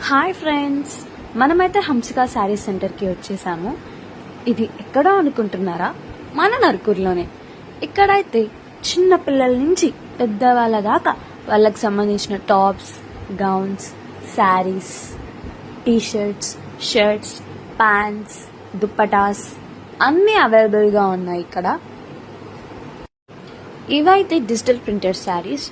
Hi friends, మనమైతే హంసిక శారీ సెంటర్కి వచ్చేసాము. ఇది ఎక్కడో అనుకుంటున్నారా? మన నర్కూర్లోనే. ఇక్కడైతే చిన్న పిల్లల నుంచి పెద్దవాళ్ళ దాకా వాళ్ళకి సంబంధించిన tops, gowns, saris, T-shirts, shirts, pants, dupattas అన్నీ అవైలబుల్గా ఉన్నాయి ఇక్కడ. ఇవైతే డిజిటల్ ప్రింటెడ్ శారీస్.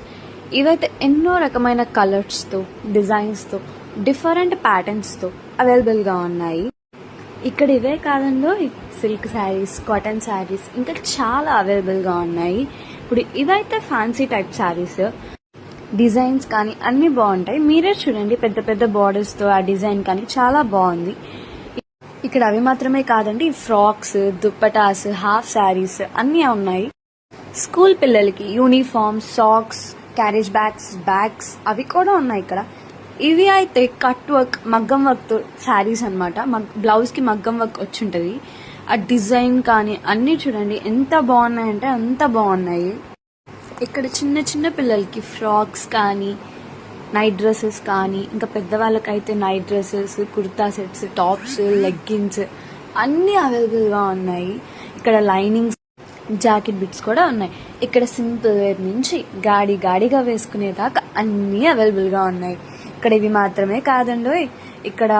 ఇవైతే ఎన్నో రకమైన కలర్స్తో, డిజైన్స్తో, డిఫరెంట్ ప్యాటర్న్స్తో అవైలబుల్గా ఉన్నాయి. ఇక్కడ ఇవే కాదంలో సిల్క్ శారీస్, కాటన్ శారీస్ ఇంకా చాలా అవైలబుల్గా ఉన్నాయి. ఇప్పుడు ఇవైతే ఫ్యాన్సీ టైప్ శారీస్. డిజైన్స్ కానీ అన్నీ బాగుంటాయి. మీరే చూడండి, పెద్ద పెద్ద బార్డర్స్తో ఆ డిజైన్ కానీ చాలా బాగుంది. ఇక్కడ అవి మాత్రమే కాదండి, ఫ్రాక్స్, దుప్పటాస్, హాఫ్ శారీస్ అన్నీ ఉన్నాయి. స్కూల్ పిల్లలకి యూనిఫామ్, సాక్స్, క్యారేజ్ బ్యాగ్స్ అవి కూడా ఉన్నాయి ఇక్కడ. ఇవి అయితే కట్ వర్క్, మగ్గం వర్క్తో శారీస్ అనమాట. బ్లౌజ్కి మగ్గం వర్క్ వచ్చి ఉంటుంది. ఆ డిజైన్ కానీ అన్నీ చూడండి ఎంత బాగున్నాయంటే అంత బాగున్నాయి. ఇక్కడ చిన్న చిన్న పిల్లలకి ఫ్రాక్స్ కానీ, నైట్ డ్రెస్సెస్ కానీ, ఇంకా పెద్దవాళ్ళకైతే night dresses, kurta sets, tops, leggings అన్నీ అవైలబుల్గా ఉన్నాయి. ఇక్కడ లైనింగ్స్, జాకెట్ బిట్స్ కూడా ఉన్నాయి. ఇక్కడ సింపుల్ వేర్ నుంచి గాడిగా వేసుకునేదాకా అన్నీ అవైలబుల్గా ఉన్నాయి. ఇక్కడ ఇవి మాత్రమే కాదండి, ఇక్కడ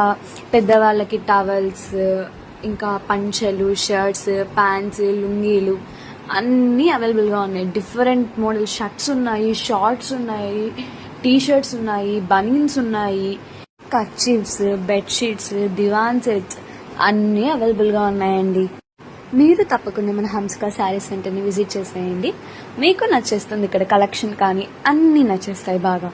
పెద్దవాళ్ళకి టవల్స్, ఇంకా పంచెలు, షర్ట్స్, ప్యాంట్స్, లుంగీలు అన్నీ అవైలబుల్గా ఉన్నాయి. డిఫరెంట్ మోడల్ షర్ట్స్ ఉన్నాయి, షార్ట్స్ ఉన్నాయి, టీషర్ట్స్ ఉన్నాయి, బనీన్స్ ఉన్నాయి, కర్చీఫ్స్, బెడ్షీట్స్, దివాన్ సెట్స్ అన్నీ అవైలబుల్గా ఉన్నాయండి. మీరు తప్పకుండా మన హంసిక శారీ సెంటర్ని విజిట్ చేసేయండి. మీకు నచ్చేస్తుంది. ఇక్కడ కలెక్షన్ కానీ అన్నీ నచ్చేస్తాయి బాగా.